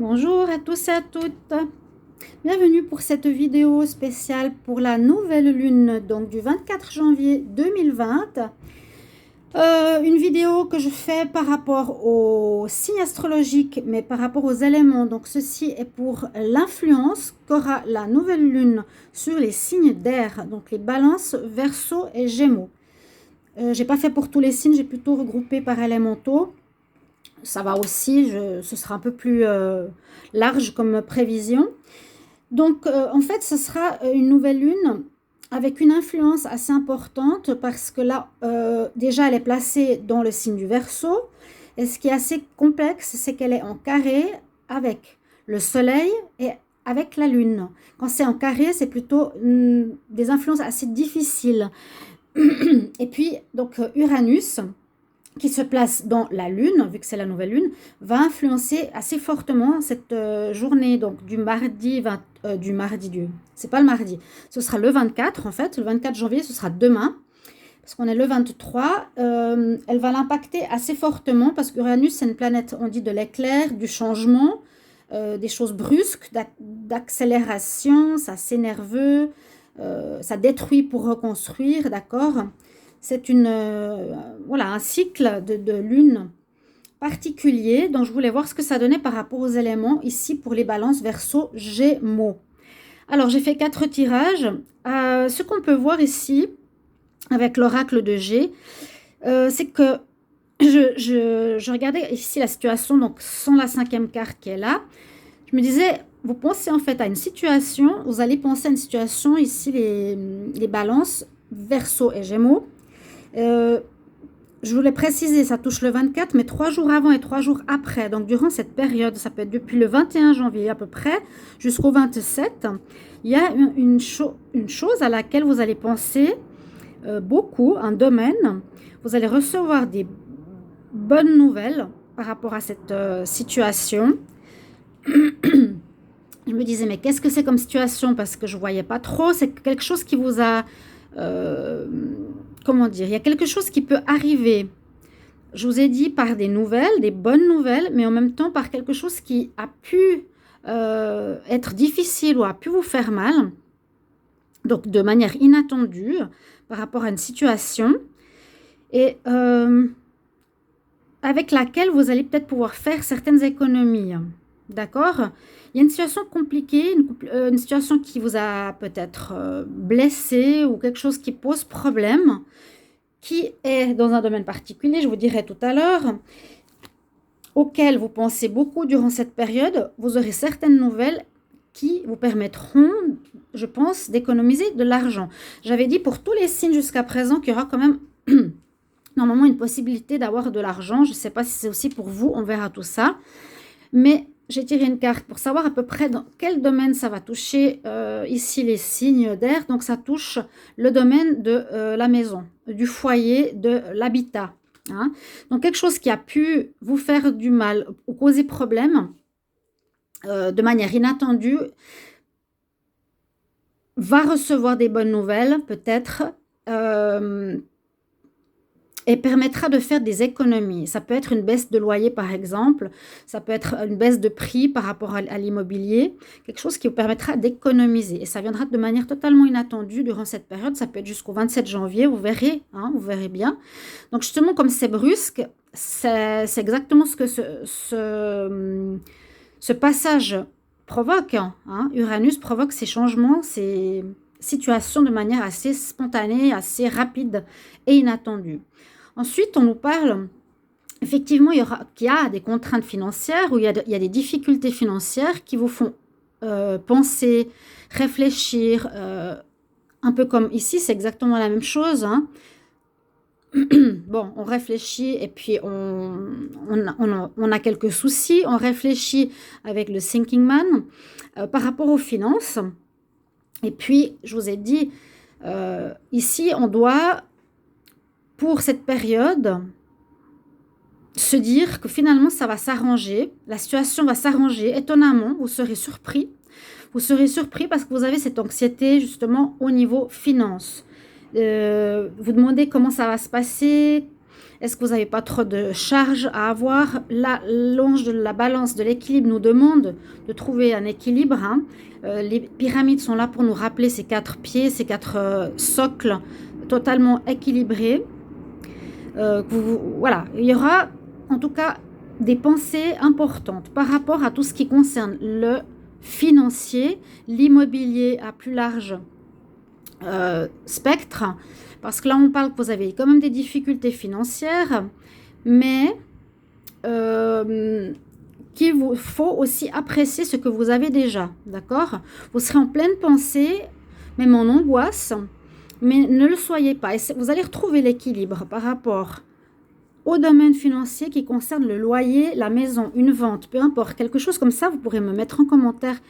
Bonjour à tous et à toutes. Bienvenue pour cette vidéo spéciale pour la nouvelle lune, donc du 24 janvier 2020. Une vidéo que je fais par rapport aux signes astrologiques, mais par rapport aux éléments. Donc ceci est pour l'influence qu'aura la nouvelle lune sur les signes d'air, donc les balances, verseau et gémeaux. J'ai pas fait pour tous les signes, j'ai plutôt regroupé par élémentaux. Ça va aussi, ce sera un peu plus large comme prévision. Donc, en fait, ce sera une nouvelle lune avec une influence assez importante parce que là, déjà, elle est placée dans le signe du Verseau. Et ce qui est assez complexe, c'est qu'elle est en carré avec le Soleil et avec la Lune. Quand c'est en carré, c'est plutôt des influences assez difficiles. Et puis, donc, Uranus, qui se place dans la Lune, vu que c'est la nouvelle Lune, va influencer assez fortement cette journée, donc du mardi, c'est pas le mardi, ce sera le 24 en fait, le 24 janvier, ce sera demain, parce qu'on est le 23, elle va l'impacter assez fortement, parce qu'Uranus, c'est une planète, on dit de l'éclair, du changement, des choses brusques, d'accélération, ça c'est nerveux, ça détruit pour reconstruire, d'accord. C'est voilà, un cycle de lune particulier. Donc, je voulais voir ce que ça donnait par rapport aux éléments ici pour les balances Verseau Gémeaux. Alors, j'ai fait 4 tirages. Ce qu'on peut voir ici avec l'oracle de G, c'est que je regardais ici la situation, donc sans la 5e carte qui est là. Je me disais, vous pensez en fait à une situation, vous allez penser à une situation ici, les balances Verseau et Gémeaux. Je voulais préciser, ça touche le 24, mais 3 jours avant et 3 jours après. Donc, durant cette période, ça peut être depuis le 21 janvier à peu près jusqu'au 27, il y a une chose à laquelle vous allez penser beaucoup, un domaine. Vous allez recevoir des bonnes nouvelles par rapport à cette situation. Je me disais, mais qu'est-ce que c'est comme situation? Parce que je ne voyais pas trop. C'est quelque chose qui vous a... comment dire? Il y a quelque chose qui peut arriver. Je vous ai dit par des nouvelles, des bonnes nouvelles, mais en même temps par quelque chose qui a pu être difficile ou a pu vous faire mal. Donc de manière inattendue par rapport à une situation. Et avec laquelle vous allez peut-être pouvoir faire certaines économies. D'accord? Il y a une situation compliquée, une situation qui vous a peut-être blessé ou quelque chose qui pose problème, qui est dans un domaine particulier, je vous dirai tout à l'heure, auquel vous pensez beaucoup durant cette période. Vous aurez certaines nouvelles qui vous permettront, je pense, d'économiser de l'argent. J'avais dit pour tous les signes jusqu'à présent qu'il y aura quand même normalement une possibilité d'avoir de l'argent. Je ne sais pas si c'est aussi pour vous, on verra tout ça. Mais j'ai tiré une carte pour savoir à peu près dans quel domaine ça va toucher ici les signes d'air. Donc ça touche le domaine de la maison, du foyer, de l'habitat. Hein. Donc quelque chose qui a pu vous faire du mal ou causer problème de manière inattendue va recevoir des bonnes nouvelles peut-être. Et permettra de faire des économies. Ça peut être une baisse de loyer, par exemple. Ça peut être une baisse de prix par rapport à l'immobilier. Quelque chose qui vous permettra d'économiser. Et ça viendra de manière totalement inattendue durant cette période. Ça peut être jusqu'au 27 janvier, vous verrez, hein, vous verrez bien. Donc justement, comme c'est brusque, c'est exactement ce que ce passage provoque. Hein. Uranus provoque ces changements, ces situations de manière assez spontanée, assez rapide et inattendue. Ensuite, on nous parle, effectivement, qu'il y a des contraintes financières, ou il y a des difficultés financières qui vous font penser, réfléchir, un peu comme ici, c'est exactement la même chose. Hein. Bon, on réfléchit et puis on a quelques soucis, on réfléchit avec le Thinking Man par rapport aux finances. Et puis, je vous ai dit, ici, on doit, pour cette période, se dire que finalement, ça va s'arranger, la situation va s'arranger. Étonnamment, vous serez surpris. Vous serez surpris parce que vous avez cette anxiété, justement, au niveau finance. Vous demandez comment ça va se passer. Est-ce que vous n'avez pas trop de charges à avoir? L'ange de la balance de l'équilibre nous demande de trouver un équilibre. Hein. Les pyramides sont là pour nous rappeler ces 4 pieds, ces 4 socles totalement équilibrés. Voilà, il y aura en tout cas des pensées importantes par rapport à tout ce qui concerne le financier, l'immobilier à plus large spectre, parce que là on parle que vous avez quand même des difficultés financières, mais qu'il vous faut aussi apprécier ce que vous avez déjà, d'accord? Vous serez en pleine pensée, même en angoisse, mais ne le soyez pas. Et vous allez retrouver l'équilibre par rapport au domaine financier qui concerne le loyer, la maison, une vente, peu importe, quelque chose comme ça, vous pourrez me mettre en commentaire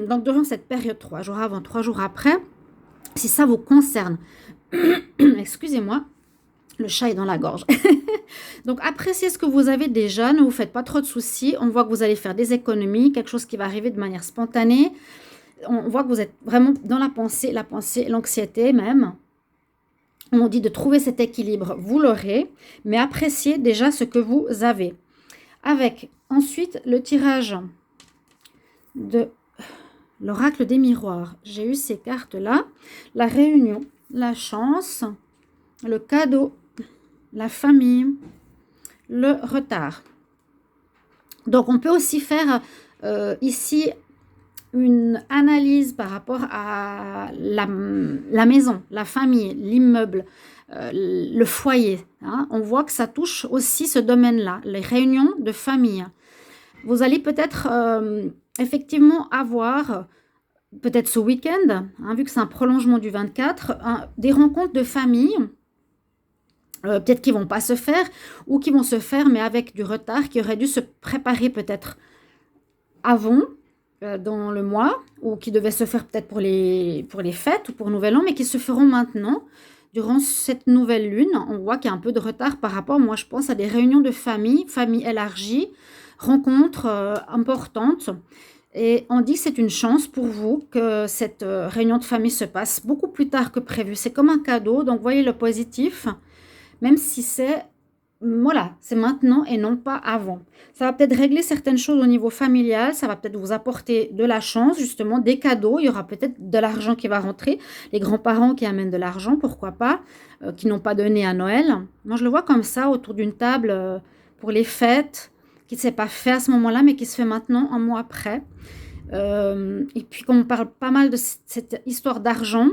donc durant cette période, 3 jours avant, 3 jours après, si ça vous concerne. Excusez-moi, le chat est dans la gorge. Donc appréciez ce que vous avez déjà, ne vous faites pas trop de soucis. On voit que vous allez faire des économies, quelque chose qui va arriver de manière spontanée. On voit que vous êtes vraiment dans la pensée, l'anxiété même. On dit de trouver cet équilibre, vous l'aurez, mais appréciez déjà ce que vous avez. Avec ensuite le tirage de l'oracle des miroirs. J'ai eu ces cartes-là. La réunion, la chance, le cadeau, la famille, le retard. Donc on peut aussi faire ici une analyse par rapport à la maison, la famille, l'immeuble, le foyer. Hein. On voit que ça touche aussi ce domaine-là, les réunions de famille. Vous allez peut-être effectivement avoir, peut-être ce week-end, hein, vu que c'est un prolongement du 24, des rencontres de famille, peut-être qui ne vont pas se faire, ou qui vont se faire, mais avec du retard, qui aurait dû se préparer peut-être avant, dans le mois, ou qui devaient se faire peut-être pour les fêtes ou pour Nouvel An, mais qui se feront maintenant, durant cette nouvelle lune. On voit qu'il y a un peu de retard par rapport, moi je pense, à des réunions de famille élargie, rencontres importantes. Et on dit que c'est une chance pour vous que cette réunion de famille se passe beaucoup plus tard que prévu. C'est comme un cadeau, donc voyez le positif, même si c'est voilà, c'est maintenant et non pas avant. Ça va peut-être régler certaines choses au niveau familial, ça va peut-être vous apporter de la chance, justement, des cadeaux. Il y aura peut-être de l'argent qui va rentrer, les grands-parents qui amènent de l'argent, pourquoi pas, qui n'ont pas donné à Noël. Moi, je le vois comme ça, autour d'une table pour les fêtes, qui ne s'est pas fait à ce moment-là, mais qui se fait maintenant, un mois après. Et puis, comme on parle pas mal de cette histoire d'argent,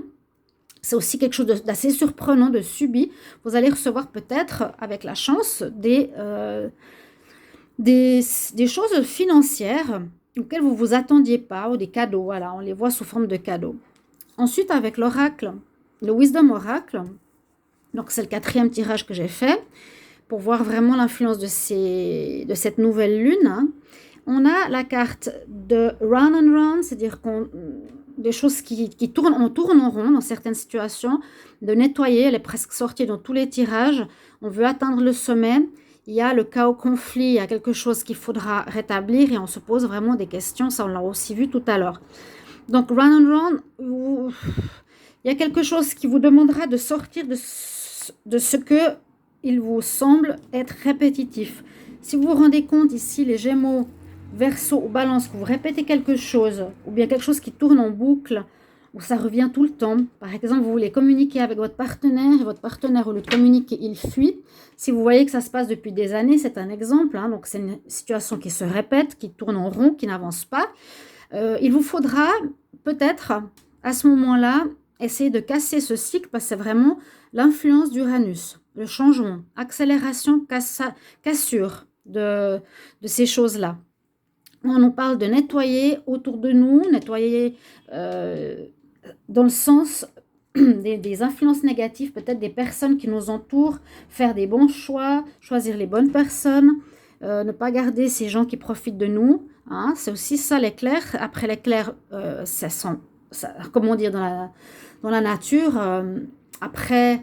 c'est aussi quelque chose d'assez surprenant, de subi. Vous allez recevoir peut-être, avec la chance, des choses financières auxquelles vous ne vous attendiez pas, ou des cadeaux. Voilà, on les voit sous forme de cadeaux. Ensuite, avec l'oracle, le Wisdom Oracle, donc c'est le 4e tirage que j'ai fait, pour voir vraiment l'influence de cette nouvelle lune. Hein. On a la carte de Run and Run, c'est-à-dire des choses qui tournent, on tourne en rond dans certaines situations, de nettoyer, elle est presque sortie dans tous les tirages, on veut atteindre le sommet, il y a le chaos conflit, il y a quelque chose qu'il faudra rétablir et on se pose vraiment des questions, ça on l'a aussi vu tout à l'heure. Donc Run and Run, il y a quelque chose qui vous demandera de sortir de ce que il vous semble être répétitif. Si vous vous rendez compte ici, les Gémeaux, Verseau ou Balance, que vous répétez quelque chose, ou bien quelque chose qui tourne en boucle, où ça revient tout le temps. Par exemple, vous voulez communiquer avec votre partenaire, et votre partenaire, au lieu de communiquer, il fuit. Si vous voyez que ça se passe depuis des années, c'est un exemple. Hein, donc, c'est une situation qui se répète, qui tourne en rond, qui n'avance pas. Il vous faudra peut-être, à ce moment-là, essayer de casser ce cycle, parce que c'est vraiment l'influence d'Uranus, le changement, accélération, cassure de ces choses-là. On nous parle de nettoyer autour de nous, nettoyer dans le sens des influences négatives, peut-être des personnes qui nous entourent, faire des bons choix, choisir les bonnes personnes, ne pas garder ces gens qui profitent de nous. Hein, c'est aussi ça l'éclair. Après l'éclair, comment dire, dans la nature, après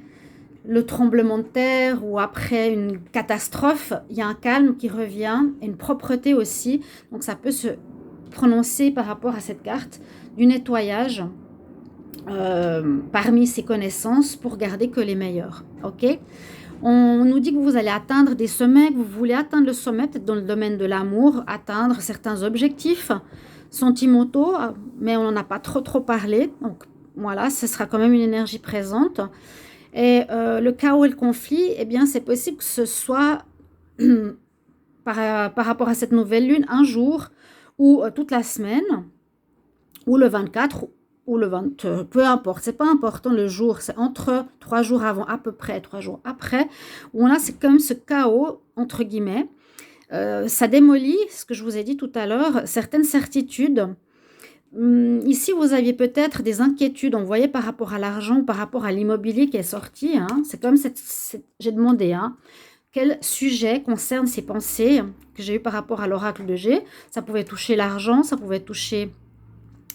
le tremblement de terre ou après une catastrophe, il y a un calme qui revient et une propreté aussi. Donc ça peut se prononcer par rapport à cette carte du nettoyage parmi ses connaissances pour garder que les meilleurs. Ok ? On nous dit que vous allez atteindre des sommets, que vous voulez atteindre le sommet, peut-être dans le domaine de l'amour, atteindre certains objectifs sentimentaux, mais on n'en a pas trop parlé. Donc voilà, ce sera quand même une énergie présente. Et le chaos et le conflit, eh bien, c'est possible que ce soit par rapport à cette nouvelle lune, un jour ou toute la semaine, ou le 24 ou le 20, peu importe, c'est pas important le jour, c'est entre 3 jours avant, à peu près 3 jours après, où on a c'est comme ce chaos, entre guillemets. Ça démolit, ce que je vous ai dit tout à l'heure, certaines certitudes. Ici, vous aviez peut-être des inquiétudes, on voyait par rapport à l'argent, par rapport à l'immobilier qui est sorti. Hein. C'est comme j'ai demandé, hein, quel sujet concerne ces pensées que j'ai eues par rapport à l'oracle de G. Ça pouvait toucher l'argent, ça pouvait toucher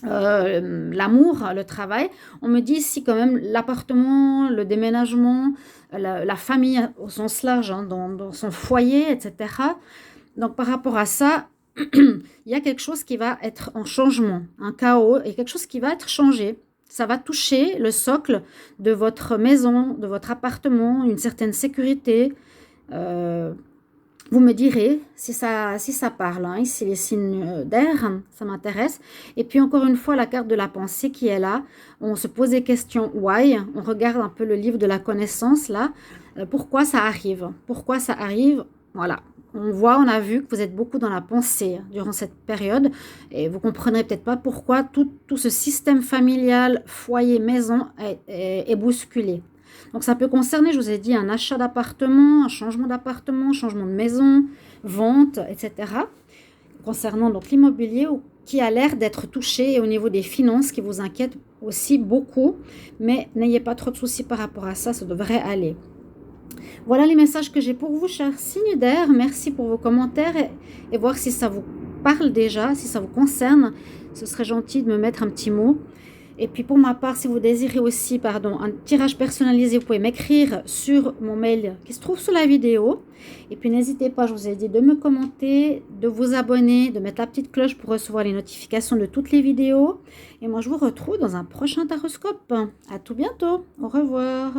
l'amour, le travail. On me dit ici quand même l'appartement, le déménagement, la famille au sens large, hein, dans son foyer, etc. Donc par rapport à ça, il y a quelque chose qui va être en changement, un chaos et quelque chose qui va être changé. Ça va toucher le socle de votre maison, de votre appartement, une certaine sécurité. Vous me direz si ça parle, hein. Ici les signes d'air, ça m'intéresse. Et puis encore une fois, la carte de la pensée qui est là. On se pose des questions why. On regarde un peu le livre de la connaissance là. Pourquoi ça arrive? Pourquoi ça arrive? Voilà. On a vu que vous êtes beaucoup dans la pensée durant cette période. Et vous comprendrez peut-être pas pourquoi tout ce système familial, foyer, maison est bousculé. Donc ça peut concerner, je vous ai dit, un achat d'appartement, un changement de maison, vente, etc. Concernant donc l'immobilier qui a l'air d'être touché et au niveau des finances qui vous inquiète aussi beaucoup. Mais n'ayez pas trop de soucis par rapport à ça, ça devrait aller. Voilà les messages que j'ai pour vous, chers signes d'air. Merci pour vos commentaires et voir si ça vous parle déjà, si ça vous concerne. Ce serait gentil de me mettre un petit mot. Et puis pour ma part, si vous désirez aussi un tirage personnalisé, vous pouvez m'écrire sur mon mail qui se trouve sous la vidéo. Et puis n'hésitez pas, je vous ai dit, de me commenter, de vous abonner, de mettre la petite cloche pour recevoir les notifications de toutes les vidéos. Et moi, je vous retrouve dans un prochain taroscope. À tout bientôt. Au revoir.